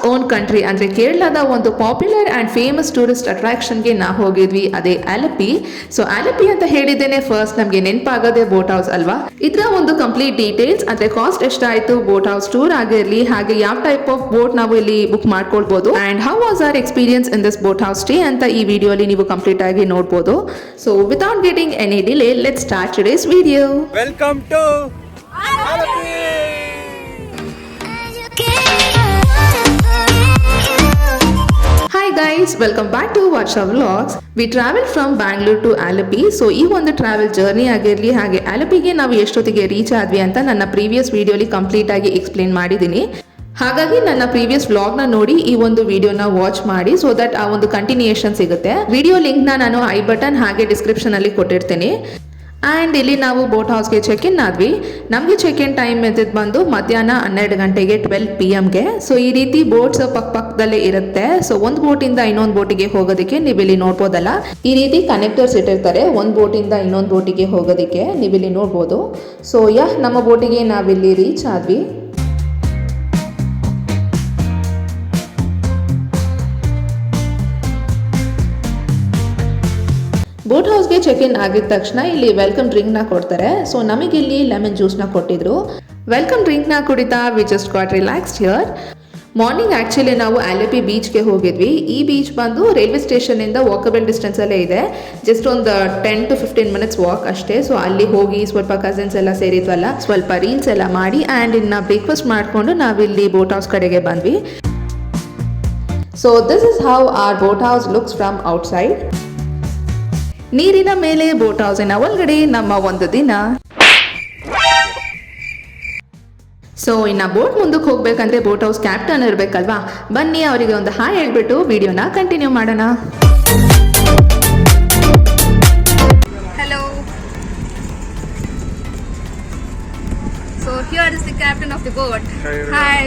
Own country ಅಂದ್ರೆ ಕೇರಳದ ಒಂದು ಪಾಪ್ಯುಲರ್ ಅಂಡ್ ಫೇಮಸ್ ಟೂರಿಸ್ಟ್ ಅಟ್ರಾಕ್ಷನ್ಗೆ ನಾವು ಹೋಗಿದ್ವಿ, ಅದೇ ಆಲಪಿ. ಸೊ ಆಲಪಿ ಅಂತ ಹೇಳಿದ್ದೇನೆ ಫಸ್ಟ್ ನಮಗೆ ನೆನಪಾಗೋದೇ ಬೋಟ್ ಹೌಸ್ ಅಲ್ವಾ. ಇದರ ಒಂದು ಕಂಪ್ಲೀಟ್ ಡೀಟೇಲ್ಸ್ ಅಂದ್ರೆ ಕಾಸ್ಟ್ ಎಷ್ಟಾಯ್ತು, ಬೋಟ್ ಹೌಸ್ ಟೂರ್ ಆಗಿರಲಿ, ಹಾಗೆ ಯಾವ ಟೈಪ್ ಆಫ್ ಬೋಟ್ ನಾವು ಇಲ್ಲಿ ಬುಕ್ ಮಾಡ್ಕೊಳ್ಬಹುದು and how was our experience in this boat house stay ಅಂತ ಈ ವಿಡಿಯೋ ಅಲ್ಲಿ ನೀವು ಕಂಪ್ಲೀಟ್ ಆಗಿ ನೋಡಬಹುದು. So without getting any delay let's start today's video. Welcome to Alleppey. Hi guys, welcome back to Varsha Vlogs. We traveled from Bangalore to Alapi. So ಈ ಒಂದು travel journey ಆಗಿರಲಿ, ಹಾಗೆ ಆಲಪಿಗೆ ನಾವು ಎಷ್ಟೊತ್ತಿಗೆ ರೀಚ್ ಆದ್ವಿ ಅಂತ ನನ್ನ ಪ್ರೀವಿಯಸ್ ವಿಡಿಯೋಲಿ ಕಂಪ್ಲೀಟ್ ಆಗಿ ಎಕ್ಸ್ಪ್ಲೇನ್ ಮಾಡಿದ್ದೀನಿ. ಹಾಗಾಗಿ ನನ್ನ ಪ್ರೀವಿಯಸ್ ವ್ಲಾಗ್ನ ನೋಡಿ ಈ ಒಂದು ವಿಡಿಯೋನ ವಾಚ್ ಮಾಡಿ, ಸೊ ದಟ್ ಆ ಒಂದು ಕಂಟಿನ್ಯೂಯೇಷನ್ ಸಿಗುತ್ತೆ. ವಿಡಿಯೋ ಲಿಂಕ್ನ ನಾನು ಐ ಬಟನ್ ಹಾಗೆ ಡಿಸ್ಕ್ರಿಪ್ಷನ್ ಅಲ್ಲಿ ಕೊಟ್ಟಿರ್ತೀನಿ. ಆ್ಯಂಡ್ ಇಲ್ಲಿ ನಾವು ಬೋಟ್ ಹೌಸ್ಗೆ ಚೆಕ್ ಇನ್ ಆದ್ವಿ. ನಮಗೆ ಚೆಕ್ ಇನ್ ಟೈಮ್ ಇದ್ದಿದ್ದು ಬಂದು ಮಧ್ಯಾಹ್ನ 12 ಗಂಟೆಗೆ 12 PM. ಸೊ ಈ ರೀತಿ ಬೋಟ್ಸ್ ಪಕ್ಕದಲ್ಲೇ ಇರುತ್ತೆ. ಸೊ ಒಂದು ಬೋಟಿಂದ ಇನ್ನೊಂದು ಬೋಟಿಗೆ ಹೋಗೋದಕ್ಕೆ ನೀವಿಲ್ಲಿ ನೋಡ್ಬೋದಲ್ಲ, ಈ ರೀತಿ ಕನೆಕ್ಟರ್ಸ್ ಇಟ್ಟಿರ್ತಾರೆ ಒಂದು ಬೋಟಿಂದ ಇನ್ನೊಂದು ಬೋಟಿಗೆ ಹೋಗೋದಕ್ಕೆ, ನೀವಿಲ್ಲಿ ನೋಡ್ಬೋದು. ಸೊ ನಮ್ಮ ಬೋಟಿಗೆ ನಾವಿಲ್ಲಿ ರೀಚ್ ಆದ್ವಿ. ಬೋಟ್ ಹೌಸ್ಗೆ ಚೆಕ್ ಇನ್ ಆಗಿದ ತಕ್ಷಣ ಇಲ್ಲಿ ವೆಲ್ಕಮ್ ಡ್ರಿಂಕ್ನ ಕೊಡ್ತಾರೆ. ಸೊ ನಮಗಿಲ್ಲಿ ಲೆಮನ್ ಜ್ಯೂಸ್ನ ಕೊಟ್ಟಿದ್ರು. ವೆಲ್ಕಮ್ ಡ್ರಿಂಕ್ನ ಕುಡಿತಾ we just got relaxed here. Morning actually ನಾವು ಆಲಪಿ ಬೀಚ್ಗೆ ಹೋಗಿದ್ವಿ. ಈ ಬೀಚ್ ಬಂದು ರೈಲ್ವೆ ಸ್ಟೇಷನಿಂದ ವಾಕಬಲ್ ಡಿಸ್ಟೆನ್ಸಲ್ಲೇ ಇದೆ, ಜಸ್ಟ್ ಒಂದು 10 to 15 minutes ವಾಕ್ ಅಷ್ಟೇ. ಸೊ ಅಲ್ಲಿ ಹೋಗಿ ಸ್ವಲ್ಪ ಕಸಿನ್ಸ್ ಎಲ್ಲ ಸೇರಿದ್ವಲ್ಲ, ಸ್ವಲ್ಪ ರೀಲ್ಸ್ ಎಲ್ಲ ಮಾಡಿ ಆ್ಯಂಡ್ ಇನ್ನು ಬ್ರೇಕ್ಫಾಸ್ಟ್ ಮಾಡಿಕೊಂಡು ನಾವಿಲ್ಲಿ ಬೋಟ್ ಹೌಸ್ ಕಡೆಗೆ ಬಂದ್ವಿ. So this is how are boat house looks from outside. ನೀರಿನ ಮೇಲೆ ಬೋಟ್ ಹೌಸಿನ ಒಳಗಡೆ ನಮ್ಮ ಒಂದು ದಿನ. ಸೊ ಇನ್ನು ಬೋಟ್ ಮುಂದಕ್ಕೆ ಹೋಗ್ಬೇಕಂದ್ರೆ ಬೋಟ್ ಹೌಸ್ ಕ್ಯಾಪ್ಟನ್ ಇರಬೇಕಲ್ವಾ, ಬನ್ನಿ ಅವರಿಗೆ ಒಂದು ಹಾಯ್ ಹೇಳ್ಬಿಟ್ಟು ವಿಡಿಯೋನ ಕಂಟಿನ್ಯೂ ಮಾಡೋಣ. Hello. So here is the captain of the boat. Hi.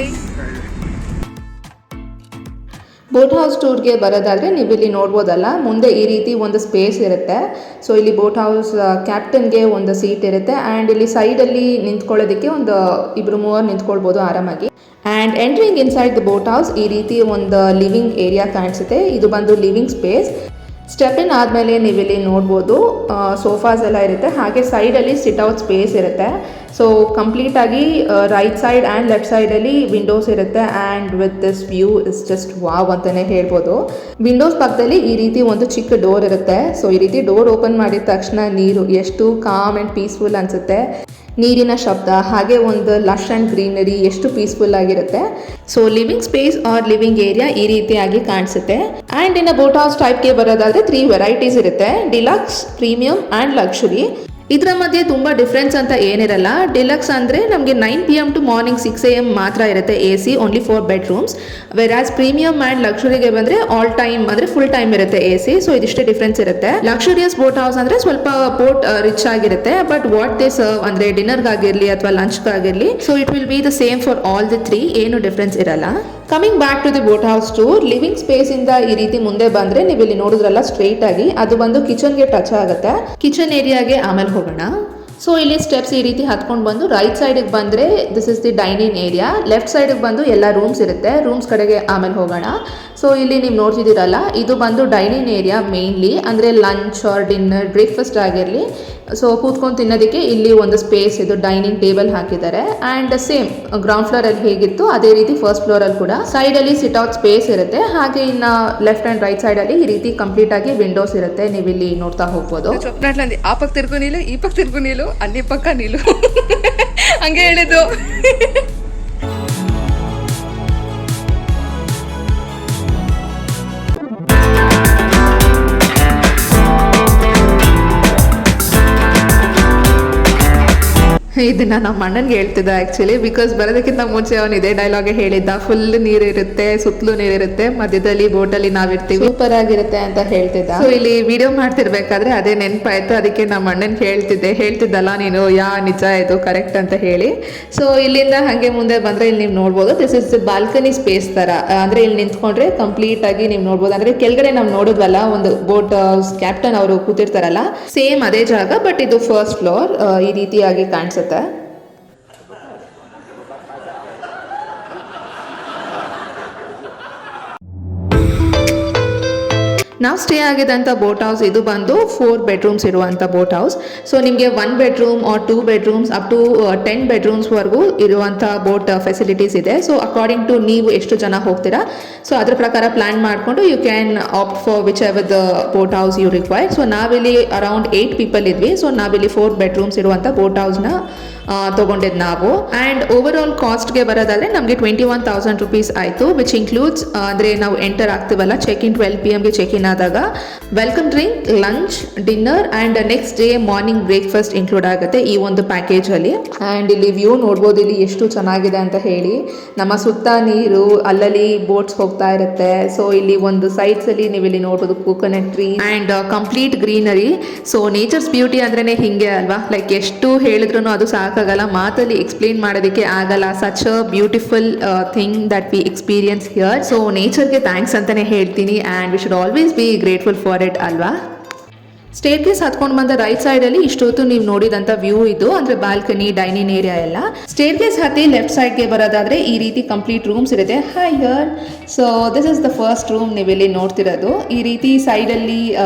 Boat house ಟೂರ್ಗೆ ಬರೋದಾದರೆ ನೀವು ಇಲ್ಲಿ ನೋಡ್ಬೋದಲ್ಲ, ಮುಂದೆ ಈ ರೀತಿ ಒಂದು ಸ್ಪೇಸ್ ಇರುತ್ತೆ. ಸೊ ಇಲ್ಲಿ ಬೋಟ್ ಹೌಸ್ ಕ್ಯಾಪ್ಟನ್ಗೆ ಒಂದು ಸೀಟ್ ಇರುತ್ತೆ ಆ್ಯಂಡ್ ಇಲ್ಲಿ ಸೈಡಲ್ಲಿ ನಿಂತ್ಕೊಳ್ಳೋದಕ್ಕೆ ಒಂದು 2-3 ನಿಂತ್ಕೊಳ್ಬೋದು ಆರಾಮಾಗಿ. And entering inside the boat house ಈ ರೀತಿ ಒಂದು ಲಿವಿಂಗ್ ಏರಿಯಾ ಕಾಣಿಸುತ್ತೆ. ಇದು ಬಂದು ಲಿವಿಂಗ್ ಸ್ಪೇಸ್. ಸ್ಟೆಪ್ ಇನ್ ಆದಮೇಲೆ ನೀವಿಲ್ಲಿ ನೋಡ್ಬೋದು ಸೋಫಾಸ್ ಎಲ್ಲ ಇರುತ್ತೆ, ಹಾಗೆ ಸೈಡಲ್ಲಿ ಸಿಟ್ ಔಟ್ ಸ್ಪೇಸ್ ಇರುತ್ತೆ. ಸೊ ಕಂಪ್ಲೀಟಾಗಿ ರೈಟ್ ಸೈಡ್ ಆ್ಯಂಡ್ ಲೆಫ್ಟ್ ಸೈಡಲ್ಲಿ ವಿಂಡೋಸ್ ಇರುತ್ತೆ and with this view is just wow ಅಂತಲೇ ಹೇಳ್ಬೋದು. ವಿಂಡೋಸ್ ಪಕ್ಕದಲ್ಲಿ ಈ ರೀತಿ ಒಂದು ಚಿಕ್ಕ ಡೋರ್ ಇರುತ್ತೆ. ಸೊ ಈ ರೀತಿ ಡೋರ್ ಓಪನ್ ಮಾಡಿದ ತಕ್ಷಣ ನೀರು ಎಷ್ಟು ಕಾಮ್ ಆ್ಯಂಡ್ ಪೀಸ್ಫುಲ್ ಅನಿಸುತ್ತೆ. ನೀರಿನ ಶಬ್ದ ಹಾಗೆ ಒಂದು ಲಶ್ ಆ್ಯಂಡ್ ಗ್ರೀನರಿ ಎಷ್ಟು ಪೀಸ್ಫುಲ್ ಆಗಿರುತ್ತೆ. So living space are living area ಈ ರೀತಿಯಾಗಿ ಕಾಣಿಸುತ್ತೆ. ಆ್ಯಂಡ್ ಇನ್ನು ಬೋಟ್ ಹೌಸ್ ಟೈಪ್ಗೆ ಬರೋದಾದರೆ 3 ವೆರೈಟೀಸ್ ಇರುತ್ತೆ, ಡಿಲಕ್ಸ್, ಪ್ರೀಮಿಯಂ ಆ್ಯಂಡ್ ಲಕ್ಸುರಿ. ಇದರ ಮಧ್ಯೆ ತುಂಬ ಡಿಫ್ರೆನ್ಸ್ ಅಂತ ಏನಿರಲ್ಲ. ಡಿಲಕ್ಸ್ ಅಂದರೆ ನಮಗೆ 9 PM to ಮಾರ್ನಿಂಗ್ 6 AM ಮಾತ್ರ ಇರುತ್ತೆ AC, only 4 bedrooms. Whereas premium and ಲಕ್ಸುರಿಗೆ ಬಂದರೆ ಆಲ್ ಟೈಮ್ ಅಂದರೆ ಫುಲ್ ಟೈಮ್ ಇರುತ್ತೆ AC. ಸೊ ಇದಿಷ್ಟೇ ಡಿಫ್ರೆನ್ಸ್ ಇರುತ್ತೆ. ಲಕ್ಸುರಿಯಸ್ ಬೋಟ್ ಹೌಸ್ ಅಂದರೆ ಸ್ವಲ್ಪ ಬೋಟ್ ರಿಚ್ ಆಗಿರುತ್ತೆ, ಬಟ್ ವಾಟ್ ದೇ ಸರ್ವ್ ಅಂದರೆ ಡಿನ್ನರ್ಗಾಗಿರಲಿ ಅಥವಾ ಲಂಚ್ಗಾಗಿರಲಿ, so it will be the same for all the 3, ಏನು ಡಿಫ್ರೆನ್ಸ್ ಇರಲ್ಲ. Coming back to the boat house tour, living space ಇಂದ ಈ ರೀತಿ ಮುಂದೆ ಬಂದ್ರೆ ನೀವು ಇಲ್ಲಿ ನೋಡಿದ್ರಲ್ಲ ಸ್ಟ್ರೈಟ್ ಆಗಿ, ಅದು ಬಂದು ಕಿಚನ್ಗೆ ಟಚ್ ಆಗುತ್ತೆ. ಕಿಚನ್ ಏರಿಯಾಗೆ ಆಮೇಲೆ ಹೋಗೋಣ. ಸೊ ಇಲ್ಲಿ ಸ್ಟೆಪ್ಸ್ ಈ ರೀತಿ ಹತ್ಕೊಂಡು ಬಂದು ರೈಟ್ ಸೈಡಿಗೆ ಬಂದರೆ this is the dining area. Left ಸೈಡಿಗೆ ಬಂದು ಎಲ್ಲ ರೂಮ್ಸ್ ಇರುತ್ತೆ, ರೂಮ್ಸ್ ಕಡೆಗೆ ಆಮೇಲೆ ಹೋಗೋಣ. ಸೊ ಇಲ್ಲಿ ನೀವು ನೋಡ್ತಿದ್ದೀರಲ್ಲ, ಇದು ಬಂದು ಡೈನಿಂಗ್ ಏರಿಯಾ ಮೇನ್ಲಿ, ಅಂದರೆ ಲಂಚ್ ಆರ್ ಡಿನ್ನರ್ ಬ್ರೇಕ್ಫಾಸ್ಟ್ ಆಗಿರಲಿ. ಸೊ ಕೂತ್ಕೊಂಡು ತಿನ್ನೋದಕ್ಕೆ ಇಲ್ಲಿ ಒಂದು ಸ್ಪೇಸ್, ಇದು ಡೈನಿಂಗ್ ಟೇಬಲ್ ಹಾಕಿದ್ದಾರೆ. ಆ್ಯಂಡ್ ಸೇಮ್ ಗ್ರೌಂಡ್ ಫ್ಲೋರಲ್ಲಿ ಹೇಗಿತ್ತು ಅದೇ ರೀತಿ ಫಸ್ಟ್ ಫ್ಲೋರಲ್ಲಿ ಕೂಡ ಸೈಡಲ್ಲಿ ಸಿಟ್ ಔಟ್ ಸ್ಪೇಸ್ ಇರುತ್ತೆ. ಹಾಗೆ ಇನ್ನು ಲೆಫ್ಟ್ ಆ್ಯಂಡ್ ರೈಟ್ ಸೈಡಲ್ಲಿ ಈ ರೀತಿ ಕಂಪ್ಲೀಟ್ ಆಗಿ ವಿಂಡೋಸ್ ಇರುತ್ತೆ, ನೀವು ಇಲ್ಲಿ ನೋಡ್ತಾ ಹೋಗ್ಬೋದು. ಆ ಪಕ್ಕ ತಿರ್ಗು ನೀಲು, ಈ ಪಕ್ಕ ತಿರ್ಗು ನೀಲು, ಅಲ್ಲಿ ಪಕ್ಕ ನೀಲು ಹಂಗೆ ಹೇಳಿದ್ದು. ಇದನ್ನ ನಮ್ಮ ಅಣ್ಣನ್ಗೆ ಹೇಳ್ತಿದ್ದ ಆ್ಯಕ್ಚುಲಿ, ಬಿಕಾಸ್ ಬರೋದಕ್ಕಿಂತ ಮುಂಚೆ ಅವನು ಇದೇ ಡೈಲಾಗೆ ಹೇಳಿದ್ದ, ಫುಲ್ ನೀರಿರುತ್ತೆ, ಸುತ್ತಲೂ ನೀರಿರುತ್ತೆ, ಮಧ್ಯದಲ್ಲಿ ಬೋಟಲ್ಲಿ ನಾವಿರ್ತೀವಿ, ಸೂಪರ್ ಆಗಿರುತ್ತೆ ಅಂತ ಹೇಳ್ತಿದ್ದ. ಸೊ ಇಲ್ಲಿ ವಿಡಿಯೋ ಮಾಡ್ತಿರ್ಬೇಕಾದ್ರೆ ಅದೇ ನೆನಪಾಯ್ತು, ಅದಕ್ಕೆ ನಮ್ಮ ಅಣ್ಣನ್ಗೆ ಹೇಳ್ತಿದ್ದಲ್ಲ ನೀನು, ನಿಜ ಇದು ಕರೆಕ್ಟ್ ಅಂತ ಹೇಳಿ. ಸೊ ಇಲ್ಲಿಂದ ಹಾಗೆ ಮುಂದೆ ಬಂದರೆ ಇಲ್ಲಿ ನೀವು ನೋಡ್ಬೋದು, ದಿಸ್ ಇಸ್ ಬಾಲ್ಕನಿ ಸ್ಪೇಸ್ ಥರ, ಅಂದರೆ ಇಲ್ಲಿ ನಿಂತ್ಕೊಂಡ್ರೆ ಕಂಪ್ಲೀಟ್ ಆಗಿ ನೀವು ನೋಡ್ಬೋದು. ಅಂದರೆ ಕೆಳಗಡೆ ನಾವು ನೋಡಿದ್ವಲ್ಲ ಒಂದು ಬೋಟ್ ಕ್ಯಾಪ್ಟನ್ ಅವರು ಕೂತಿರ್ತಾರಲ್ಲ, ಸೇಮ್ ಅದೇ ಜಾಗ, ಬಟ್ ಇದು ಫಸ್ಟ್ ಫ್ಲೋರ್ ಈ ರೀತಿಯಾಗಿ ಕಾಣಿಸುತ್ತೆ. ನಾವು ಸ್ಟೇ ಆಗಿದ್ದಂಥ ಬೋಟ್ ಹೌಸ್ ಇದು ಬಂದು 4 ಬೆಡ್ರೂಮ್ಸ್ ಇರುವಂಥ ಬೋಟ್ ಹೌಸ್. ಸೊ ನಿಮಗೆ 1 bedroom or 2 bedrooms up to 10 ಬೆಡ್ರೂಮ್ಸ್ವರೆಗೂ ಇರುವಂಥ ಬೋಟ್ ಫೆಸಿಲಿಟೀಸ್ ಇದೆ. ಸೊ ಅಕಾರ್ಡಿಂಗ್ ಟು ನೀವು ಎಷ್ಟು ಜನ ಹೋಗ್ತೀರಾ ಸೊ ಅದ್ರ ಪ್ರಕಾರ ಪ್ಲ್ಯಾನ್ ಮಾಡಿಕೊಂಡು you can opt for whichever the boat house you require. So ನಾವಿಲ್ಲಿ ಅರೌಂಡ್ 8 ಪೀಪಲ್ ಇದ್ವಿ. ಸೊ ನಾವಿಲ್ಲಿ 4 ಬೆಡ್ರೂಮ್ಸ್ ಇರುವಂಥ ಬೋಟ್ ಹೌಸ್ನ ತೊಗೊಂಡಿದ್ದು ನಾವು. ಆ್ಯಂಡ್ ಓವರ್ ಆಲ್ ಕಾಸ್ಟ್ಗೆ ಬರೋದಾದರೆ ನಮಗೆ 21,000 ರುಪೀಸ್ ಆಯಿತು, ವಿಚ್ ಇನ್ಕ್ಲೂಡ್ಸ್ ಅಂದರೆ ನಾವು ಎಂಟರ್ ಆಗ್ತೀವಲ್ಲ check in 12 PM check in ಆದಾಗ welcome drink, lunch, dinner and next day morning breakfast include ಆಗುತ್ತೆ ಈ ಒಂದು ಪ್ಯಾಕೇಜಲ್ಲಿ. ಆ್ಯಂಡ್ ಇಲ್ಲಿ ವ್ಯೂ ನೋಡ್ಬೋದು ಇಲ್ಲಿ ಎಷ್ಟು ಚೆನ್ನಾಗಿದೆ ಅಂತ ಹೇಳಿ. ನಮ್ಮ ಸುತ್ತ ನೀರು, ಅಲ್ಲಲ್ಲಿ ಬೋಟ್ಸ್ ಹೋಗ್ತಾ ಇರುತ್ತೆ. ಸೊ ಇಲ್ಲಿ ಒಂದು ಸೈಡ್ಸಲ್ಲಿ ನೀವು ಇಲ್ಲಿ ನೋಡ್ಬೋದು coconut tree and complete greenery. So nature's beauty ಅಂದ್ರೇ ಹಿಂಗೆ ಅಲ್ವಾ, ಲೈಕ್ ಎಷ್ಟು ಹೇಳಿದ್ರು ಅದು ಸಾಕಾಗಲ್ಲ, ಮಾತಲ್ಲಿ ಎಕ್ಸ್ಪ್ಲೇನ್ ಮಾಡೋದಕ್ಕೆ ಆಗಲ್ಲ. Such a beautiful thing that we experience here. So ನೇಚರ್ಗೆ ಥ್ಯಾಂಕ್ಸ್ ಅಂತಲೇ ಹೇಳ್ತೀನಿ and we should always be grateful for it ಅಲ್ವಾ. ಸ್ಟೇರ್ ಕೇಸ್ ಹತ್ಕೊಂಡು ಬಂದ ರೈಟ್ ಸೈಡಲ್ಲಿ ಇಷ್ಟೊತ್ತು ನೀವು ನೋಡಿದಂಥ ವ್ಯೂ ಇದು, ಅಂದರೆ ಬಾಲ್ಕನಿ, ಡೈನಿಂಗ್ ಏರಿಯಾ ಎಲ್ಲ. ಸ್ಟೇರ್ ಕೇಸ್ ಹತ್ತಿ ಲೆಫ್ಟ್ ಸೈಡ್ಗೆ ಬರೋದಾದರೆ ಈ ರೀತಿ ಕಂಪ್ಲೀಟ್ ರೂಮ್ಸ್ ಇರುತ್ತೆ. Hi here. So this is the first room ನೀವಿಲ್ಲಿ ನೋಡ್ತಿರೋದು. ಈ ರೀತಿ ಸೈಡಲ್ಲಿ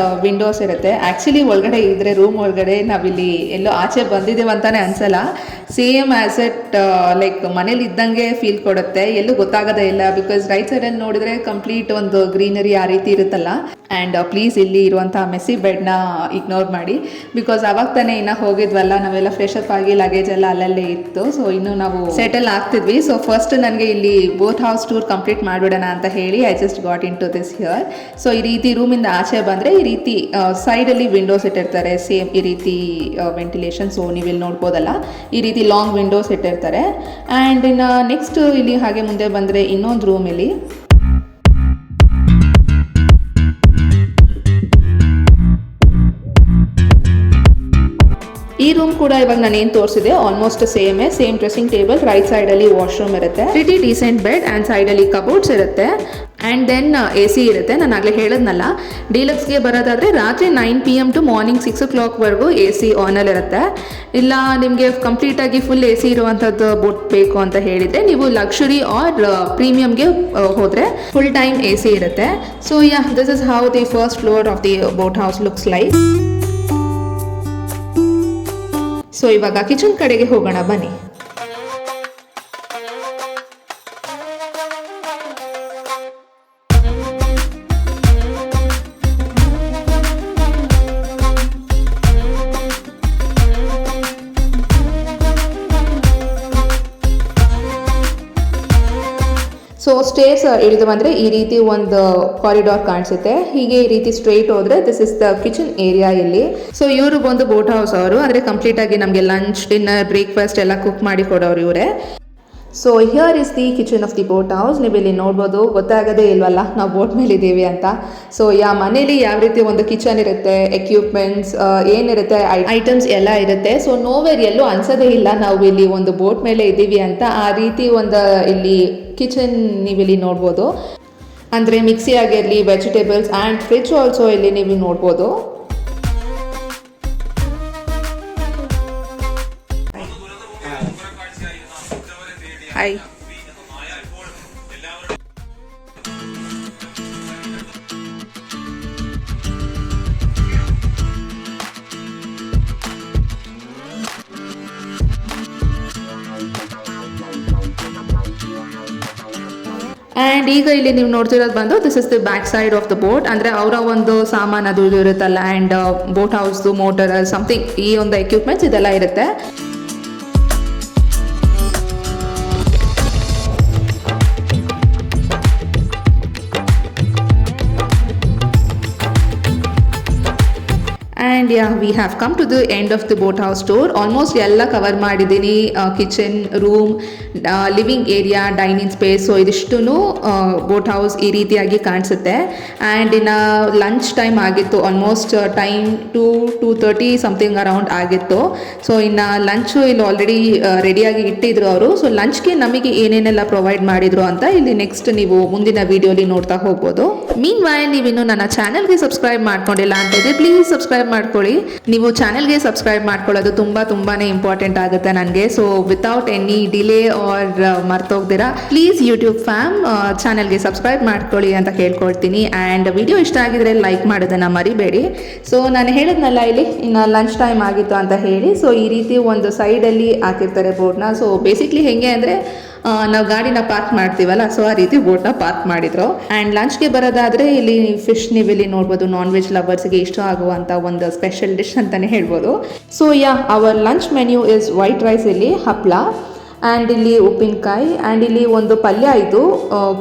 ವಿಂಡೋಸ್ ಇರುತ್ತೆ. ಆ್ಯಕ್ಚುಲಿ ಒಳಗಡೆ ಇದ್ರೆ ರೂಮ್ ಒಳಗಡೆ ನಾವಿಲ್ಲಿ ಎಲ್ಲೋ ಆಚೆ ಬಂದಿದ್ದೇವೆ ಅಂತಲೇ ಅನ್ಸಲ್ಲ. ಸೇಮ್ ಆ್ಯಸ್ ಇಟ್ ಲೈಕ್ ಮನೇಲಿ ಇದ್ದಂಗೆ ಫೀಲ್ ಕೊಡುತ್ತೆ, ಎಲ್ಲೂ ಗೊತ್ತಾಗೋದೇ ಇಲ್ಲ. ಬಿಕಾಸ್ ರೈಟ್ ಸೈಡಲ್ಲಿ ನೋಡಿದ್ರೆ ಕಂಪ್ಲೀಟ್ ಒಂದು ಗ್ರೀನರಿ ಆ ರೀತಿ ಇರುತ್ತಲ್ಲ. ಆ್ಯಂಡ್ ಪ್ಲೀಸ್ ಇಲ್ಲಿ ಇರುವಂಥ ಮೆಸ್ಸಿ ಬೆಡ್ನ ಇಗ್ನೋರ್ ಮಾಡಿ, ಬಿಕಾಸ್ ಅವಾಗ ತಾನೇ ಇನ್ನೂ ಹೋಗಿದ್ವಲ್ಲ, ನಾವೆಲ್ಲ ಫ್ರೆಶ್ ಅಪ್ ಆಗಿ ಲಗೇಜ್ ಎಲ್ಲ ಅಲ್ಲಲ್ಲೇ ಇತ್ತು. ಸೊ ಇನ್ನು ನಾವು ಸೆಟಲ್ ಆಗ್ತಿದ್ವಿ. ಸೊ ಫಸ್ಟ್ ನನಗೆ ಇಲ್ಲಿ ಬೋಟ್ ಹೌಸ್ ಟೂರ್ ಕಂಪ್ಲೀಟ್ ಮಾಡಿಬಿಡೋಣ ಅಂತ ಹೇಳಿ I just got into this here. So ಈ ರೀತಿ ರೂಮಿಂದ ಆಚೆ ಬಂದರೆ ಈ ರೀತಿ ಸೈಡಲ್ಲಿ ವಿಂಡೋಸ್ ಇಟ್ಟಿರ್ತಾರೆ, ಸೇಮ್ ಈ ರೀತಿ ವೆಂಟಿಲೇಷನ್. ಸೊ ನೀವು ಇಲ್ಲಿ ನೋಡ್ಬೋದಲ್ಲ, ಈ ರೀತಿ ಲಾಂಗ್ ವಿಂಡೋಸ್ ಇಟ್ಟಿರ್ತಾರೆ. ಆ್ಯಂಡ್ ಇನ್ನು ನೆಕ್ಸ್ಟ್ ಇಲ್ಲಿ ಹಾಗೆ ಮುಂದೆ ಬಂದರೆ ಇನ್ನೊಂದು ರೂಮ್ ಇಲ್ಲಿ. ಈ ರೂಮ್ ಕೂಡ ಇವಾಗ ನಾನು ಏನು ತೋರಿಸಿದೆ almost same dressing table, right ಸೈಡಲ್ಲಿ ವಾಶ್ರೂಮ್ ಇರುತ್ತೆ, ಪ್ರಿಟಿ ಡೀಸೆಂಟ್ ಬೆಡ್ ಆ್ಯಂಡ್ ಸೈಡಲ್ಲಿ ಕಬೋರ್ಡ್ಸ್ ಇರುತ್ತೆ. ಆ್ಯಂಡ್ ದೆನ್ AC ಇರುತ್ತೆ. ನಾನು ಆಗಲೇ ಹೇಳಿದ್ನಲ್ಲ, ಡೀಲಕ್ಸ್ಗೆ ಬರೋದಾದರೆ ರಾತ್ರಿ 9 PM ಟು ಮಾರ್ನಿಂಗ್ 6 o'clockವರೆಗೂ AC ಆನಲ್ಲಿರುತ್ತೆ. ಇಲ್ಲ ನಿಮಗೆ ಕಂಪ್ಲೀಟಾಗಿ ಫುಲ್ AC ಇರುವಂಥದ್ದು ಬೋಟ್ ಬೇಕು ಅಂತ ಹೇಳಿದರೆ ನೀವು ಲಕ್ಸುರಿ ಆರ್ ಪ್ರೀಮಿಯಮ್ಗೆ ಹೋದರೆ ಫುಲ್ ಟೈಮ್ AC ಇರುತ್ತೆ. So this is how the first floor of the boat house looks like. So ಇವಾಗ ಕಿಚನ್ ಕಡೆಗೆ ಹೋಗೋಣ ಬನ್ನಿ. ಸೊ ಸ್ಟೇರ್ಸ್ ಇಳಿದು ಬಂದರೆ ಈ ರೀತಿ ಒಂದು ಕಾರಿಡಾರ್ ಕಾಣಿಸುತ್ತೆ. ಹೀಗೆ ಈ ರೀತಿ ಸ್ಟ್ರೈಟ್ ಹೋದರೆ this is the kitchen area ಇಲ್ಲಿ. ಸೊ ಇವರು ಬಂದು ಬೋಟ್ ಹೌಸ್ ಅವರು, ಅಂದರೆ ಕಂಪ್ಲೀಟಾಗಿ ನಮಗೆ ಲಂಚ್, ಡಿನ್ನರ್, ಬ್ರೇಕ್ಫಾಸ್ಟ್ ಎಲ್ಲ ಕುಕ್ ಮಾಡಿ ಕೊಡೋರು ಇವರೇ. So here is the kitchen of the boat house. ನೀವು ಇಲ್ಲಿ ನೋಡ್ಬೋದು, ಗೊತ್ತಾಗೋದೇ ಇಲ್ವಲ್ಲ ನಾವು ಬೋಟ್ ಮೇಲೆ ಇದ್ದೀವಿ ಅಂತ. ಸೊ ಮನೇಲಿ ಯಾವ ರೀತಿ ಒಂದು ಕಿಚನ್ ಇರುತ್ತೆ, ಎಕ್ವಿಪ್ಮೆಂಟ್ಸ್ ಏನಿರುತ್ತೆ, ಐಟಮ್ಸ್ ಎಲ್ಲ ಇರುತ್ತೆ. ಸೊ ನೋವೇರ್ ಎಲ್ಲೂ ಅನ್ಸೋದೇ ಇಲ್ಲ ನಾವು ಇಲ್ಲಿ ಒಂದು ಬೋಟ್ ಮೇಲೆ ಇದ್ದೀವಿ ಅಂತ. ಆ ರೀತಿ ಒಂದು ಇಲ್ಲಿ ಕಿಚನ್ ನೀವಿಲ್ಲಿ ನೋಡ್ಬೋದು. ಅಂದರೆ ಮಿಕ್ಸಿ ಆಗಿರಲಿ, ವೆಜಿಟೇಬಲ್ಸ್ ಆ್ಯಂಡ್ ಫ್ರಿಜ್ ಆಲ್ಸೋ ಇಲ್ಲಿ ನೀವು ನೋಡ್ಬೋದು. ಹಾಯ್. ಆ್ಯಂಡ್ ಈಗ ಇಲ್ಲಿ ನೀವು ನೋಡ್ತಿರೋದು ಬಂದು this is the back side of the boat. ಅಂದರೆ ಅವರ ಒಂದು ಸಾಮಾನು ಅದು ಇದು ಇರುತ್ತಲ್ಲ, ಆ್ಯಂಡ್ ಬೋಟ್ ಹೌಸ್ದು ಮೋಟರ್ ಸಮಥಿಂಗ್ ಈ ಒಂದು ಎಕ್ವಿಪ್ಮೆಂಟ್ಸ್ ಇದೆಲ್ಲ ಇರುತ್ತೆ. And we have come to the end of the boat house tour. Almost ಎಲ್ಲ ಕವರ್ ಮಾಡಿದ್ದೀನಿ. Kitchen, room, living area, dining space. So ಇದಿಷ್ಟು ಬೋಟ್ ಹೌಸ್ ಈ ರೀತಿಯಾಗಿ ಕಾಣಿಸುತ್ತೆ. ಆ್ಯಂಡ್ ಇನ್ನು ಲಂಚ್ ಟೈಮ್ ಆಗಿತ್ತು. ಆಲ್ಮೋಸ್ಟ್ ಟೈಮ್ 2:30 ಸಮಥಿಂಗ್ ಅರೌಂಡ್ ಆಗಿತ್ತು. ಸೊ ಇನ್ನು ಲಂಚು ಇಲ್ಲಿ ಆಲ್ರೆಡಿ ರೆಡಿಯಾಗಿ ಇಟ್ಟಿದ್ರು ಅವರು. ಸೊ ಲಂಚ್ಗೆ ನಮಗೆ ಏನೇನೆಲ್ಲ ಪ್ರೊವೈಡ್ ಮಾಡಿದ್ರು ಅಂತ ಇಲ್ಲಿ ನೆಕ್ಸ್ಟ್ ನೀವು ಮುಂದಿನ ವಿಡಿಯೋಲಿ ನೋಡ್ತಾ ಹೋಗ್ಬೋದು. ಮೀನ್ ವೈಲ್ ನೀವಿನ್ನು ನನ್ನ ಚಾನಲ್ಗೆ ಸಬ್ಸ್ಕ್ರೈಬ್ ಮಾಡ್ಕೊಂಡಿಲ್ಲ ಅಂತಿದ್ರೆ ಪ್ಲೀಸ್ ಸಬ್ಸ್ಕ್ರೈಬ್ ಮಾಡ್ಕೊಳ್ಳಿ. ಮಾಡ್ಕೊಳ್ಳಿ. ನೀವು ಚಾನೆಲ್ಗೆ ಸಬ್ಸ್ಕ್ರೈಬ್ ಮಾಡ್ಕೊಳ್ಳೋದು ತುಂಬಾ ಇಂಪಾರ್ಟೆಂಟ್ ಆಗುತ್ತೆ ನನಗೆ. So without any delay or ಮರ್ತೋಗ್ದಿರಾ ಪ್ಲೀಸ್ ಯೂಟ್ಯೂಬ್ ಫ್ಯಾಮ್ ಚಾನೆಲ್ಗೆ ಸಬ್ಸ್ಕ್ರೈಬ್ ಮಾಡ್ಕೊಳ್ಳಿ ಅಂತ ಕೇಳ್ಕೊಳ್ತೀನಿ. ಆ್ಯಂಡ್ ವಿಡಿಯೋ ಇಷ್ಟ ಆಗಿದ್ರೆ ಲೈಕ್ ಮಾಡೋದನ್ನು ಮರಿಬೇಡಿ. ಸೊ ನಾನು ಹೇಳಿದ್ನಲ್ಲ ಇಲ್ಲಿ ಇನ್ನು ಲಂಚ್ ಟೈಮ್ ಆಗಿತ್ತು ಅಂತ ಹೇಳಿ. ಸೊ ಈ ರೀತಿ ಒಂದು ಸೈಡಲ್ಲಿ ಹಾಕಿರ್ತಾರೆ ಬೋರ್ಡ್ನ. ಸೊ ಬೇಸಿಕ್ಲಿ ಹೆಂಗೆ ಅಂದರೆ ನಾವು ಗಾಡಿನ ಪಾರ್ಕ್ ಮಾಡ್ತೀವಲ್ಲ, ಸೊ ಆ ರೀತಿ ಬೋಟ್ನ ಪಾರ್ಕ್ ಮಾಡಿದ್ರು. ಆ್ಯಂಡ್ ಲಂಚ್ಗೆ ಬರೋದಾದರೆ ಇಲ್ಲಿ ಫಿಶ್ ನೀವು ಇಲ್ಲಿ ನೋಡ್ಬೋದು. ನಾನ್ ವೆಜ್ ಲವರ್ಸ್ಗೆ ಇಷ್ಟ ಆಗುವಂಥ ಒಂದು ಸ್ಪೆಷಲ್ ಡಿಶ್ ಅಂತಲೇ ಹೇಳ್ಬೋದು. So our lunch menu is white rice, ಇಲ್ಲಿ ಹಪ್ಪಳ, ಆ್ಯಂಡ್ ಇಲ್ಲಿ ಉಪ್ಪಿನಕಾಯಿ, ಆ್ಯಂಡ್ ಇಲ್ಲಿ ಒಂದು ಪಲ್ಯ, ಇದು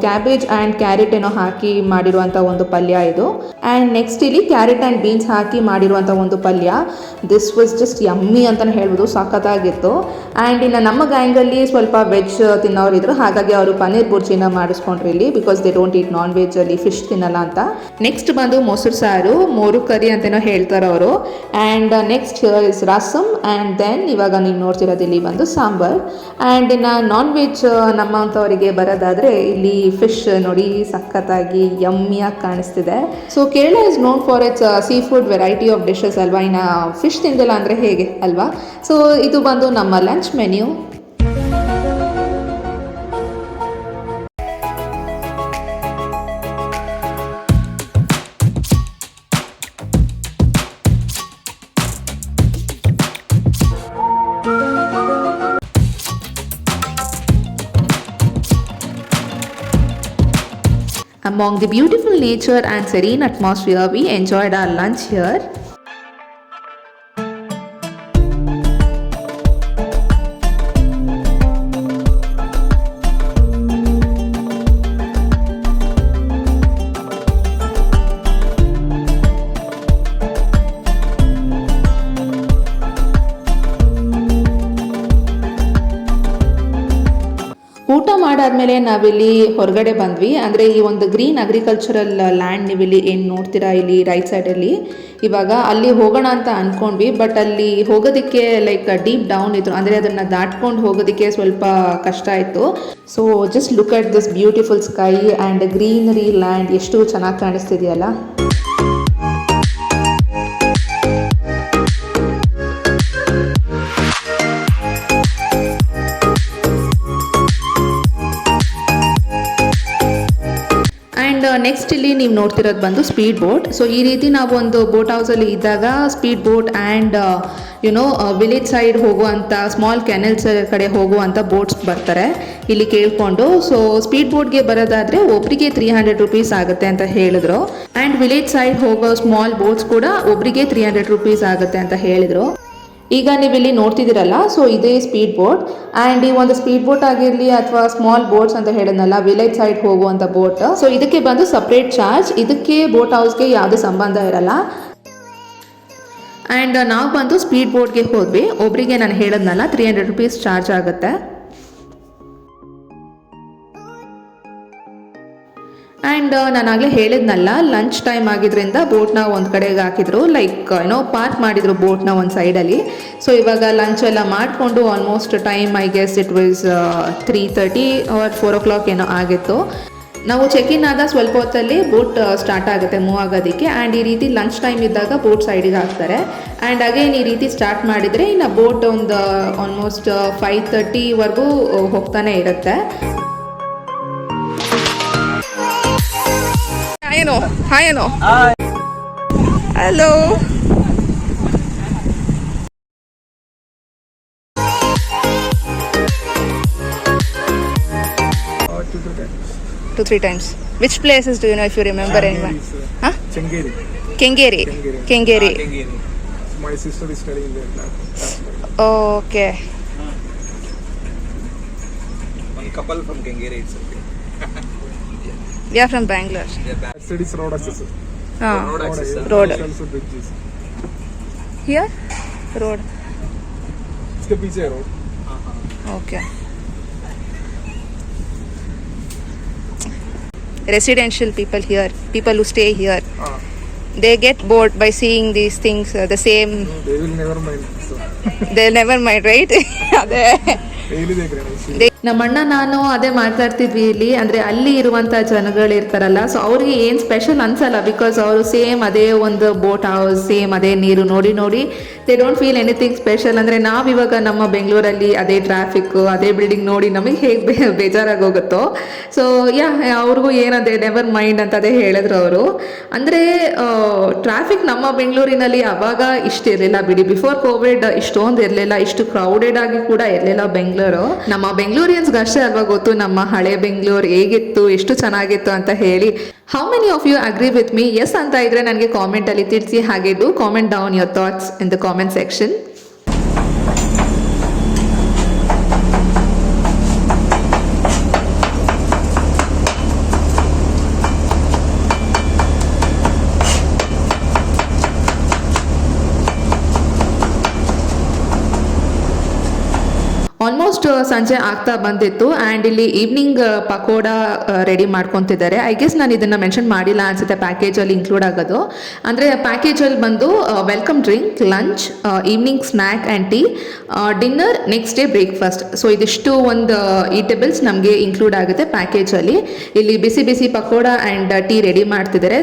ಕ್ಯಾಬೇಜ್ ಆ್ಯಂಡ್ ಕ್ಯಾರೆಟ್ ಏನೋ ಹಾಕಿ ಮಾಡಿರುವಂಥ ಒಂದು ಪಲ್ಯ ಇದು. ಆ್ಯಂಡ್ ನೆಕ್ಸ್ಟ್ ಇಲ್ಲಿ ಕ್ಯಾರೆಟ್ ಆ್ಯಂಡ್ ಬೀನ್ಸ್ ಹಾಕಿ ಮಾಡಿರುವಂಥ ಒಂದು ಪಲ್ಯ. ದಿಸ್ ವಾಸ್ ಜಸ್ಟ್ ಯಮ್ಮಿ ಅಂತಲೇ ಹೇಳ್ಬೋದು, ಸಖತ್ತಾಗಿತ್ತು. ಆ್ಯಂಡ್ ಇನ್ನು ನಮ್ಮ ಗ್ಯಾಂಗಲ್ಲಿ ಸ್ವಲ್ಪ ವೆಜ್ ತಿನ್ನೋರಿದ್ರು, ಹಾಗಾಗಿ ಅವರು ಪನ್ನೀರ್ ಬುರ್ಜಿನ ಮಾಡಿಸ್ಕೊಂಡ್ರು ಇಲ್ಲಿ, because they don't heat non veg ಅಲ್ಲಿ ಫಿಶ್ ತಿನ್ನಲ್ಲ ಅಂತ. ನೆಕ್ಸ್ಟ್ ಬಂದು ಮೊಸರು ಸಾರು, ಮೋರು ಕರಿ ಅಂತೇನೋ ಹೇಳ್ತಾರೆ ಅವರು. And next is rasam, and then ಇವಾಗ ನೀವು ನೋಡ್ತಿರೋದು ಇಲ್ಲಿ ಬಂದು ಸಾಂಬಾರ್. ಆ್ಯಂಡ್ ಇನ್ನು ನಾನ್ ವೆಜ್ ನಮ್ಮಂಥವರಿಗೆ ಬರೋದಾದರೆ ಇಲ್ಲಿ ಫಿಶ್ ನೋಡಿ ಸಖತ್ತಾಗಿ ಯಮ್ಮಿಯಾಗಿ ಕಾಣಿಸ್ತಿದೆ. So Kerala is known for its sea food variety of dishes ಅಲ್ವಾ. ಇನ್ನು ಫಿಶ್ ತಿಂದಿಲ್ಲ ಅಂದರೆ ಹೇಗೆ ಅಲ್ವಾ. ಸೊ ಇದು ಬಂದು ನಮ್ಮ lunch menu. Among the beautiful nature and serene atmosphere, we enjoyed our lunch here. ಊಟ ಮಾಡಾದ್ಮೇಲೆ ನಾವಿಲ್ಲಿ ಹೊರಗಡೆ ಬಂದ್ವಿ. ಅಂದರೆ ಈ ಒಂದು ಗ್ರೀನ್ ಅಗ್ರಿಕಲ್ಚರಲ್ ಲ್ಯಾಂಡ್ ನೀವಿಲ್ಲಿ ಏನು ನೋಡ್ತೀರಾ ಇಲ್ಲಿ ರೈಟ್ ಸೈಡಲ್ಲಿ, ಇವಾಗ ಅಲ್ಲಿ ಹೋಗೋಣ ಅಂತ ಅಂದ್ಕೊಂಡ್ವಿ. ಬಟ್ ಅಲ್ಲಿ ಹೋಗೋದಕ್ಕೆ ಲೈಕ್ ಡೀಪ್ ಡೌನ್ ಇತ್ತು, ಅಂದರೆ ಅದನ್ನು ದಾಟ್ಕೊಂಡು ಹೋಗೋದಕ್ಕೆ ಸ್ವಲ್ಪ ಕಷ್ಟ ಆಯಿತು. So just look at this beautiful sky and greenery land, ಎಷ್ಟು ಚೆನ್ನಾಗಿ ಕಾಣಿಸ್ತಿದೆಯಲ್ಲ. ನೆಕ್ಸ್ಟ್ ಇಲ್ಲಿ ನೀವು ನೋಡ್ತಿರೋದು ಬಂದು ಸ್ಪೀಡ್ ಬೋಟ್. ಸೊ ಈ ರೀತಿ ನಾವು ಒಂದು ಬೋಟ್ ಹೌಸಲ್ಲಿ ಇದ್ದಾಗ speed boat and village side ಹೋಗುವಂಥ ಸ್ಮಾಲ್ ಕೆನಲ್ಸ್ ಕಡೆ ಹೋಗುವಂಥ ಬೋಟ್ಸ್ ಬರ್ತಾರೆ ಇಲ್ಲಿ ಕೇಳಿಕೊಂಡು. ಸೊ ಸ್ಪೀಡ್ ಬೋಟ್ಗೆ ಬರೋದಾದರೆ ಒಬ್ಬರಿಗೆ 300 rupees ಆಗುತ್ತೆ ಅಂತ ಹೇಳಿದ್ರು. ಆ್ಯಂಡ್ ವಿಲೇಜ್ ಸೈಡ್ ಹೋಗೋ ಸ್ಮಾಲ್ ಬೋಟ್ಸ್ ಕೂಡ ಒಬ್ಬರಿಗೆ 300 rupees ಆಗುತ್ತೆ ಅಂತ ಹೇಳಿದರು. ಈಗ ನೀವು ಇಲ್ಲಿ ನೋಡ್ತಿದ್ದೀರಲ್ಲ, ಸೊ ಇದೇ ಸ್ಪೀಡ್ ಬೋಟ್. ಆ್ಯಂಡ್ ಈ ಒಂದು ಸ್ಪೀಡ್ ಬೋಟ್ ಆಗಿರಲಿ ಅಥವಾ ಸ್ಮಾಲ್ ಬೋಟ್ಸ್ ಅಂತ ಹೇಳಿದ್ನಲ್ಲ, ವಿಲೇಜ್ ಸೈಡ್ ಹೋಗುವಂಥ ಬೋಟ್, ಸೊ ಇದಕ್ಕೆ ಬಂದು ಸಪ್ರೇಟ್ ಚಾರ್ಜ್. ಇದಕ್ಕೆ ಬೋಟ್ ಹೌಸ್ಗೆ ಯಾವುದೇ ಸಂಬಂಧ ಇರಲ್ಲ. ಆ್ಯಂಡ್ ನಾವು ಬಂದು ಸ್ಪೀಡ್ ಬೋಟ್ಗೆ ಹೋದ್ವಿ. ಒಬ್ಬರಿಗೆ ನಾನು ಹೇಳಿದ್ನಲ್ಲ 300 rupees ಚಾರ್ಜ್ ಆಗುತ್ತೆ. ಆ್ಯಂಡ್ ನಾನಾಗಲೇ ಹೇಳಿದ್ನಲ್ಲ, ಲಂಚ್ ಟೈಮ್ ಆಗಿದ್ದರಿಂದ ಬೋಟ್ನ ಒಂದು ಕಡೆಗೆ ಹಾಕಿದ್ರು, ಲೈಕ್ ಪಾರ್ಕ್ ಮಾಡಿದ್ರು ಬೋಟ್ನ ಒಂದು ಸೈಡಲ್ಲಿ. ಸೊ ಇವಾಗ ಲಂಚ್ ಎಲ್ಲ ಮಾಡಿಕೊಂಡು almost time I guess it was 3:30 or 4 o'clock ಏನೋ ಆಗಿತ್ತು. ನಾವು ಚೆಕ್ ಇನ್ ಆದ ಸ್ವಲ್ಪ ಹೊತ್ತಲ್ಲಿ ಬೋಟ್ ಸ್ಟಾರ್ಟ್ ಆಗುತ್ತೆ ಮೂವ್ ಆಗೋದಕ್ಕೆ. ಆ್ಯಂಡ್ ಈ ರೀತಿ ಲಂಚ್ ಟೈಮ್ ಇದ್ದಾಗ ಬೋಟ್ ಸೈಡಿಗೆ ಹಾಕ್ತಾರೆ. ಆ್ಯಂಡ್ ಅಗೇನ್ ಈ ರೀತಿ ಸ್ಟಾರ್ಟ್ ಮಾಡಿದರೆ ಇನ್ನು ಬೋಟ್ ಒಂದು ಆಲ್ಮೋಸ್ಟ್ 5:30ವರೆಗೂ ಹೋಗ್ತಾನೆ ಇರುತ್ತೆ. ಹಾಯ್ ಏನೋ hello. Two, three times. Which places do you know if you remember anyone? Huh? Kengeri. Kengeri. Kengeri. My sister is studying there. Okay. One couple from Kengeri itself. We are from Bangalore. Studies road access. Road. Also bridges. Here? Road. इसके पीछे road. Okay. Residential people here, people who stay here, they get bored by seeing these things, the same. They will never mind. So. They'll never mind, right? Daily they ನಮ್ಮಣ್ಣ ನಾನು ಅದೇ ಮಾತಾಡ್ತಿದ್ವಿ ಇಲ್ಲಿ, ಅಂದರೆ ಅಲ್ಲಿ ಇರುವಂಥ ಜನಗಳು ಇರ್ತಾರಲ್ಲ, ಸೊ ಅವ್ರಿಗೆ ಏನು ಸ್ಪೆಷಲ್ ಅನ್ಸಲ್ಲ, ಬಿಕಾಸ್ ಅವರು ಸೇಮ್ ಅದೇ ಒಂದು ಬೋಟ್ ಹೌಸ್, ಸೇಮ್ ಅದೇ ನೀರು ನೋಡಿ they don't feel anything special. ಅಂದರೆ ನಾವಿವಾಗ ನಮ್ಮ ಬೆಂಗಳೂರಲ್ಲಿ ಅದೇ ಟ್ರಾಫಿಕ್ಕು, ಅದೇ ಬಿಲ್ಡಿಂಗ್ ನೋಡಿ ನಮಗೆ ಹೇಗೆ ಬೇಜಾರಾಗೋಗುತ್ತೋ, ಸೊ ಅವ್ರಿಗೂ ಏನಂದರೆ ನೆವರ್ ಮೈಂಡ್ ಅಂತ ಅದೇ ಹೇಳಿದ್ರು ಅವರು. ಅಂದರೆ ಟ್ರಾಫಿಕ್ ನಮ್ಮ ಬೆಂಗಳೂರಿನಲ್ಲಿ ಅವಾಗ ಇಷ್ಟಿರಲಿಲ್ಲ ಬಿಡಿ, ಬಿಫೋರ್ ಕೋವಿಡ್ ಇಷ್ಟೊಂದು ಇರಲಿಲ್ಲ, ಇಷ್ಟು ಕ್ರೌಡೆಡ್ ಆಗಿ ಕೂಡ ಇರಲಿಲ್ಲ ಬೆಂಗಳೂರು. ನಮ್ಮ ಬೆಂಗಳೂರಿಯನ್ಸ್ಗೆ ಅಷ್ಟೇ ಅಲ್ವಾ ಗೊತ್ತು ನಮ್ಮ ಹಳೆ ಬೆಂಗಳೂರು ಹೇಗಿತ್ತು, ಎಷ್ಟು ಚೆನ್ನಾಗಿತ್ತು ಅಂತ ಹೇಳಿ. How many of you agree with me? Yes ಅಂತ ಇದ್ರೆ ನನಗೆ ಕಾಮೆಂಟಲ್ಲಿ ತಿಳಿಸಿ. ಹಾಗೆ do comment down your thoughts in the comment section. Almost ಸಂಜೆ ಆಗ್ತಾ ಬಂದಿತ್ತು ಆ್ಯಂಡ್ ಇಲ್ಲಿ ಈವ್ನಿಂಗ್ ಪಕೋಡ ರೆಡಿ ಮಾಡ್ಕೊತಿದ್ದಾರೆ. ಐ ಗೆಸ್ ನಾನು ಇದನ್ನು ಮೆನ್ಷನ್ ಮಾಡಿಲ್ಲ ಅನಿಸುತ್ತೆ ಪ್ಯಾಕೇಜಲ್ಲಿ ಇನ್ಕ್ಲೂಡ್ ಆಗೋದು. ಅಂದರೆ ಪ್ಯಾಕೇಜಲ್ಲಿ ಬಂದು welcome drink, lunch, evening snack and tea, dinner, next day breakfast. So ಇದಿಷ್ಟು ಒಂದು ಈಟೇಬಲ್ಸ್ ನಮಗೆ ಇನ್ಕ್ಲೂಡ್ ಆಗುತ್ತೆ ಪ್ಯಾಕೇಜಲ್ಲಿ. ಇಲ್ಲಿ ಬಿಸಿ ಬಿಸಿ ಪಕೋಡ ಆ್ಯಂಡ್ ಟೀ ರೆಡಿ ಮಾಡ್ತಿದ್ದಾರೆ.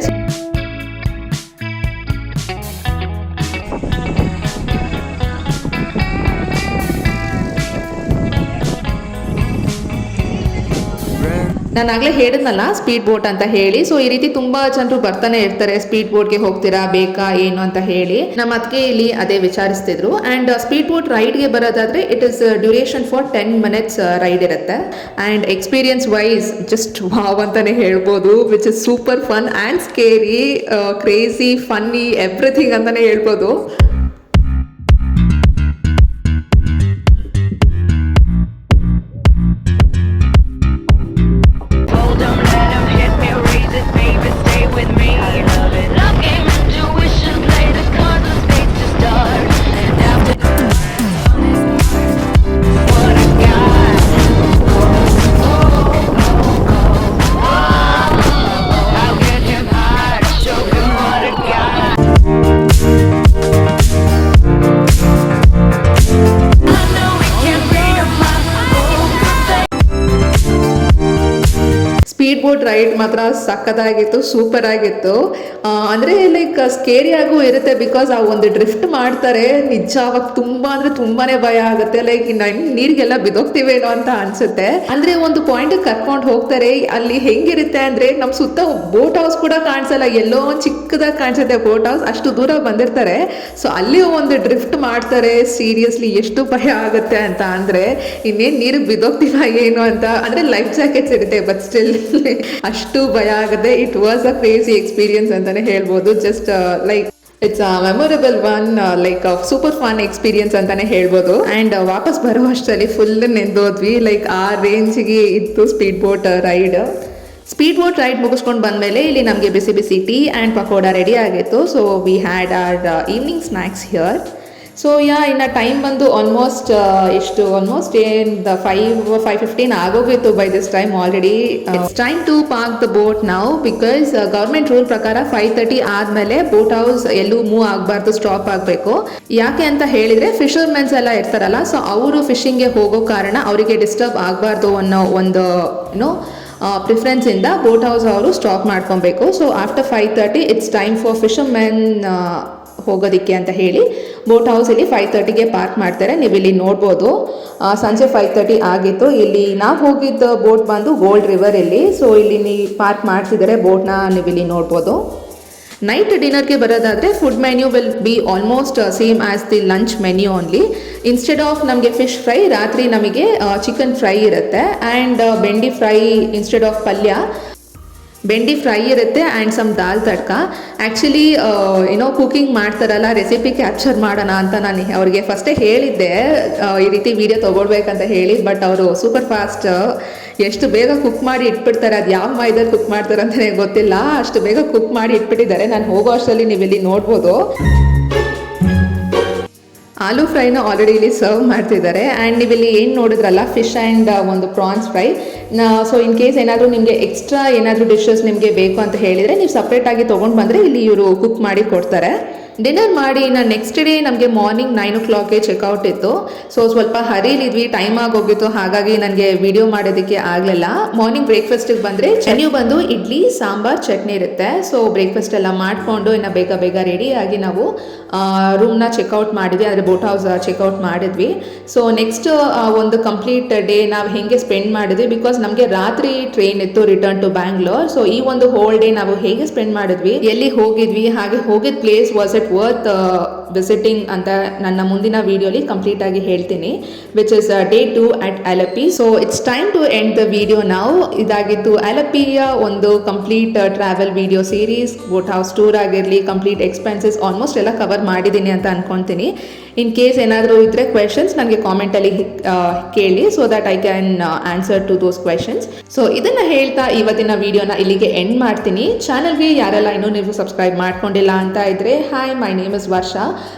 ನಾನು ಆಗಲೇ ಹೇಳಿದ್ನಲ್ಲ ಸ್ಪೀಡ್ ಬೋಟ್ ಅಂತ ಹೇಳಿ. ಸೊ ಈ ರೀತಿ ತುಂಬಾ ಜನರು ಬರ್ತಾನೆ ಇರ್ತಾರೆ, ಸ್ಪೀಡ್ ಬೋಟ್ಗೆ ಹೋಗ್ತೀರಾ ಬೇಕಾ ಏನು ಅಂತ ಹೇಳಿ. ನಮ್ಮ ಅದಕ್ಕೆ ಇಲ್ಲಿ ಅದೇ ವಿಚಾರಿಸ್ತಿದ್ರು. ಆ್ಯಂಡ್ ಸ್ಪೀಡ್ ಬೋಟ್ ರೈಡ್ಗೆ ಬರೋದಾದ್ರೆ it is duration for 10 minutes ride ಇರುತ್ತೆ. And experience wise just wow ಅಂತಾನೆ ಹೇಳ್ಬೋದು, which is super fun and scary, crazy, funny, everything ಅಂತಾನೆ ಹೇಳ್ಬೋದು. ಸ್ಪೀಡ್ ಬೋಟ್ ರೈಡ್ ಮಾತ್ರ ಸಕ್ಕತ್ತಾಗಿತ್ತು, ಸೂಪರ್ ಆಗಿತ್ತು. ಅಂದರೆ ಲೈಕ್ ಸ್ಕೇರಿ ಆಗೂ ಇರುತ್ತೆ, ಬಿಕಾಸ್ ಆ ಒಂದು ಡ್ರಿಫ್ಟ್ ಮಾಡ್ತಾರೆ ನಿಜ, ಅವಾಗ ತುಂಬಾ ಅಂದರೆ ತುಂಬಾನೇ ಭಯ ಆಗುತ್ತೆ. ಲೈಕ್ ನೀರಿಗೆಲ್ಲ ಬಿದೋಗ್ತೀವೇನೋ ಅಂತ ಅನ್ಸುತ್ತೆ. ಅಂದರೆ ಒಂದು ಪಾಯಿಂಟ್ ಕರ್ಕೊಂಡು ಹೋಗ್ತಾರೆ, ಅಲ್ಲಿ ಹೆಂಗಿರುತ್ತೆ ಅಂದರೆ ನಮ್ಮ ಸುತ್ತ ಬೋಟ್ ಹೌಸ್ ಕೂಡ ಕಾಣಿಸಲ್ಲ, ಎಲ್ಲೋ ಒಂದು ಚಿಕ್ಕದಾಗಿ ಕಾಣಿಸುತ್ತೆ ಬೋಟ್ ಹೌಸ್, ಅಷ್ಟು ದೂರ ಬಂದಿರ್ತಾರೆ. ಸೊ ಅಲ್ಲಿ ಒಂದು ಡ್ರಿಫ್ಟ್ ಮಾಡ್ತಾರೆ, ಸೀರಿಯಸ್ಲಿ ಎಷ್ಟು ಭಯ ಆಗುತ್ತೆ ಅಂತ. ಅಂದರೆ ಇನ್ನೇನು ನೀರಿಗೆ ಬಿದೋಗ್ತೀವ ಏನು ಅಂತ. ಅಂದರೆ ಲೈಫ್ ಜಾಕೆಟ್ಸ್ ಇರುತ್ತೆ, ಬಟ್ ಸ್ಟಿಲ್ ಅಷ್ಟು ಭಯ ಆಗುತ್ತೆ. It was a crazy experience ಅಂತಾನೆ ಹೇಳ್ಬೋದು. Just like it's a memorable one, like super fun experience ಅಂತಾನೆ ಹೇಳ್ಬೋದು. ಆ್ಯಂಡ್ ವಾಪಸ್ ಬರೋ ಅಷ್ಟರಲ್ಲಿ ಫುಲ್ ನೆಂದೋದ್ವಿ, ಲೈಕ್ ಆ ರೇಂಜ್ಗೆ ಇತ್ತು speed boat ride. Speed boat ride ಮುಗಿಸ್ಕೊಂಡು ಬಂದಮೇಲೆ ಇಲ್ಲಿ ನಮಗೆ ಬಿಸಿ ಬಿಸಿ ಟೀ ಆ್ಯಂಡ್ ಪಕೋಡ ರೆಡಿ ಆಗಿತ್ತು. So we had our evening snacks here. So ಇನ್ನು ಟೈಮ್ ಬಂದು ಆಲ್ಮೋಸ್ಟ್ ಏನು 5:15 ಆಗೋಗಿತ್ತು by this time already. It's time to park the boat ನಾವು, ಬಿಕಾಸ್ ಗೌರ್ಮೆಂಟ್ ರೂಲ್ ಪ್ರಕಾರ 5:30 ಆದಮೇಲೆ ಬೋಟ್ ಹೌಸ್ ಎಲ್ಲೂ ಮೂವ್ ಆಗಬಾರ್ದು, ಸ್ಟಾಪ್ ಆಗಬೇಕು. ಯಾಕೆ ಅಂತ ಹೇಳಿದರೆ ಫಿಶರ್ಮೆನ್ಸ್ ಎಲ್ಲ ಇರ್ತಾರಲ್ಲ, ಸೊ ಅವರು ಫಿಶಿಂಗ್ಗೆ ಹೋಗೋ ಕಾರಣ ಅವರಿಗೆ ಡಿಸ್ಟರ್ಬ್ ಆಗಬಾರ್ದು ಅನ್ನೋ ಒಂದು ಪ್ರಿಫರೆನ್ಸಿಂದ ಬೋಟ್ ಹೌಸ್ ಅವರು ಸ್ಟಾಪ್ ಮಾಡ್ಕೊಬೇಕು. So after 5:30 it's time for fishermen ಹೋಗೋದಕ್ಕೆ ಅಂತ ಹೇಳಿ ಬೋಟ್ ಹೌಸಲ್ಲಿ 5:30ಗೆ ಪಾರ್ಕ್ ಮಾಡ್ತಾರೆ. ನೀವು ಇಲ್ಲಿ ನೋಡ್ಬೋದು ಸಂಜೆ 5:30 ಆಗಿತ್ತು. ಇಲ್ಲಿ ನಾವು ಹೋಗಿದ್ದ ಬೋಟ್ ಬಂದು ಗೋಲ್ಡ್ ರಿವರಲ್ಲಿ. ಸೊ ಇಲ್ಲಿ ಪಾರ್ಕ್ ಮಾಡ್ತಿದ್ದಾರೆ ಬೋಟ್ನ, ನೀವು ಇಲ್ಲಿ ನೋಡ್ಬೋದು. ನೈಟ್ ಡಿನ್ನರ್ಗೆ ಬರೋದಾದರೆ food menu will be almost same as the lunch menu only. Instead of ನಮಗೆ ಫಿಶ್ ಫ್ರೈ, ರಾತ್ರಿ ನಮಗೆ ಚಿಕನ್ ಫ್ರೈ ಇರುತ್ತೆ. ಆ್ಯಂಡ್ ಬೆಂಡಿ ಫ್ರೈ ಇನ್ಸ್ಟೆಡ್ ಆಫ್ ಪಲ್ಯ, ಬೆಂಡಿ ಫ್ರೈ ಇರುತ್ತೆ and some dal tadka. Actually cooking ಮಾಡ್ತಾರಲ್ಲ, ರೆಸಿಪಿ ಕ್ಯಾಪ್ಚರ್ ಮಾಡೋಣ ಅಂತ ನಾನು ಅವ್ರಿಗೆ ಫಸ್ಟೇ ಹೇಳಿದ್ದೆ ಈ ರೀತಿ ವಿಡಿಯೋ ತೊಗೊಳ್ಬೇಕಂತ ಹೇಳಿ. ಬಟ್ ಅವರು ಸೂಪರ್ ಫಾಸ್ಟ್, ಎಷ್ಟು ಬೇಗ ಕುಕ್ ಮಾಡಿ ಇಟ್ಬಿಡ್ತಾರೆ, ಅದು ಯಾವ ಮೈದಲ್ಲಿ ಕುಕ್ ಮಾಡ್ತಾರೆ ಅಂತಲೇ ಗೊತ್ತಿಲ್ಲ, ಅಷ್ಟು ಬೇಗ ಕುಕ್ ಮಾಡಿ ಇಟ್ಬಿಟ್ಟಿದ್ದಾರೆ. ನಾನು ಹೋಗೋ ಅಷ್ಟರಲ್ಲಿ ನೀವು ಇಲ್ಲಿ ನೋಡ್ಬೋದು ಆಲೂ ಫ್ರೈನ ಆಲ್ರೆಡಿ ಇಲ್ಲಿ ಸರ್ವ್ ಮಾಡ್ತಿದ್ದಾರೆ. ಆ್ಯಂಡ್ ನೀವು ಇಲ್ಲಿ ಏನು ನೋಡಿದ್ರಲ್ಲ ಫಿಶ್ ಆ್ಯಂಡ್ ಒಂದು prawns fry. So in case ಏನಾದರೂ ನಿಮಗೆ ಎಕ್ಸ್ಟ್ರಾ ಏನಾದರೂ ಡಿಶಸ್ ನಿಮಗೆ ಬೇಕು ಅಂತ ಹೇಳಿದರೆ ನೀವು ಸಪ್ರೇಟಾಗಿ ತೊಗೊಂಡು ಬಂದರೆ ಇಲ್ಲಿ ಇವರು ಕುಕ್ ಮಾಡಿ ಕೊಡ್ತಾರೆ. ಡಿನ್ನರ್ ಮಾಡಿ ನಾನು ನೆಕ್ಸ್ಟ್ ಡೇ ನಮಗೆ ಮಾರ್ನಿಂಗ್ 9 o'clockಗೆ ಚೆಕ್ಔಟ್ ಇತ್ತು. ಸೊ ಸ್ವಲ್ಪ ಹರಿಲಿದ್ವಿ, ಟೈಮ್ ಆಗೋಗಿತ್ತು, ಹಾಗಾಗಿ ನನಗೆ ವಿಡಿಯೋ ಮಾಡೋದಕ್ಕೆ ಆಗಲಿಲ್ಲ. ಮಾರ್ನಿಂಗ್ ಬ್ರೇಕ್ಫಾಸ್ಟಿಗೆ ಬಂದರೆ ಮೆನ್ಯೂ ಬಂದು ಇಡ್ಲಿ, ಸಾಂಬಾರ್, ಚಟ್ನಿ ಇರುತ್ತೆ. ಸೊ ಬ್ರೇಕ್ಫಾಸ್ಟ್ ಎಲ್ಲ ಮಾಡಿಕೊಂಡು ಇನ್ನು ಬೇಗ ಬೇಗ ರೆಡಿಯಾಗಿ ನಾವು ರೂಮ್ನ ಚೆಕ್ಔಟ್ ಮಾಡಿದ್ವಿ, ಅಂದರೆ ಬೋಟ್ ಹೌಸ್ ಚೆಕ್ಔಟ್ ಮಾಡಿದ್ವಿ. ಸೊ ನೆಕ್ಸ್ಟ್ ಒಂದು ಕಂಪ್ಲೀಟ್ ಡೇ ನಾವು ಹೇಗೆ ಸ್ಪೆಂಡ್ ಮಾಡಿದ್ವಿ, ಬಿಕಾಸ್ ನಮಗೆ ರಾತ್ರಿ ಟ್ರೈನ್ ಇತ್ತು ರಿಟರ್ನ್ ಟು ಬ್ಯಾಂಗ್ಳೂರ್. ಸೊ ಈ ಒಂದು ಹೋಲ್ ಡೇ ನಾವು ಹೇಗೆ ಸ್ಪೆಂಡ್ ಮಾಡಿದ್ವಿ, ಎಲ್ಲಿ ಹೋಗಿದ್ವಿ, ಹಾಗೆ ಹೋಗಿದ place was it worth visiting ಅಂತ ನನ್ನ ಮುಂದಿನ ವಿಡಿಯೋಲಿ ಕಂಪ್ಲೀಟ್ ಆಗಿ ಹೇಳ್ತೀನಿ, which is day 2 at Alleppey. So it's time to end the video ನಾವು. ಇದಾಗಿತ್ತು ಅಲಪಿಯ ಒಂದು complete travel video series. Boat house tour ಆಗಿರಲಿ, ಕಂಪ್ಲೀಟ್ ಎಕ್ಸ್ಪೆನ್ಸಸ್ ಆಲ್ಮೋಸ್ಟ್ ಎಲ್ಲ ಕವರ್ ಮಾಡಿದ್ದೀನಿ ಅಂತ ಅನ್ಕೊತೀನಿ. ಇನ್ ಕೇಸ್ ಏನಾದರೂ ಇದ್ದರೆ ಕ್ವೆಶನ್ಸ್ ನನಗೆ ಕಾಮೆಂಟಲ್ಲಿ ಕೇಳಿ, so that I can answer to those questions. So ಇದನ್ನು ಹೇಳ್ತಾ ಇವತ್ತಿನ ವಿಡಿಯೋನ ಇಲ್ಲಿಗೆ ಎಂಡ್ ಮಾಡ್ತೀನಿ. ಚಾನಲ್ಗೆ ಯಾರೆಲ್ಲ ಇನ್ನೂ ನೀವು ಸಬ್ಸ್ಕ್ರೈಬ್ ಮಾಡ್ಕೊಂಡಿಲ್ಲ ಅಂತ ಇದ್ದರೆ, hi, my name is Varsha.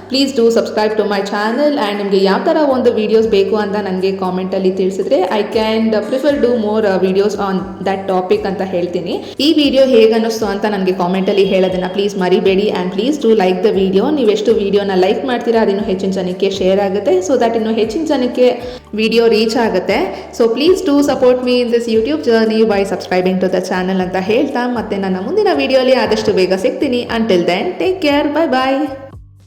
Please do subscribe to my channel. And ನಿಮಗೆ ಯಾವ ಥರ ಒಂದು ವೀಡಿಯೋಸ್ ಬೇಕು ಅಂತ ನನಗೆ ಕಾಮೆಂಟಲ್ಲಿ ತಿಳಿಸಿದ್ರೆ I can prefer do more videos on that topic ಅಂತ ಹೇಳ್ತೀನಿ. ಈ ವಿಡಿಯೋ ಹೇಗೆ ಅನ್ನಿಸ್ತು ಅಂತ ನನಗೆ ಕಾಮೆಂಟಲ್ಲಿ ಹೇಳೋದನ್ನು ಪ್ಲೀಸ್ ಮರಿಬೇಡಿ. And please do like the video. ನೀವೆಷ್ಟು ವಿಡಿಯೋನ ಲೈಕ್ ಮಾಡ್ತೀರಾ ಅದಿನ್ನೂ ಹೆಚ್ಚಿನ ಜನಕ್ಕೆ ಶೇರ್ ಆಗುತ್ತೆ, ಸೊ ದಟ್ ಇನ್ನೂ ಹೆಚ್ಚಿನ ಜನಕ್ಕೆ ವಿಡಿಯೋ ರೀಚ್ ಆಗುತ್ತೆ. So please do support me in this YouTube journey by subscribing to the channel ಅಂತ ಹೇಳ್ತಾ ಮತ್ತೆ ನನ್ನ ಮುಂದಿನ ವಿಡಿಯೋಲಿ ಆದಷ್ಟು ಬೇಗ ಸಿಗ್ತೀನಿ. Until then take care, bye ಬಾಯ್.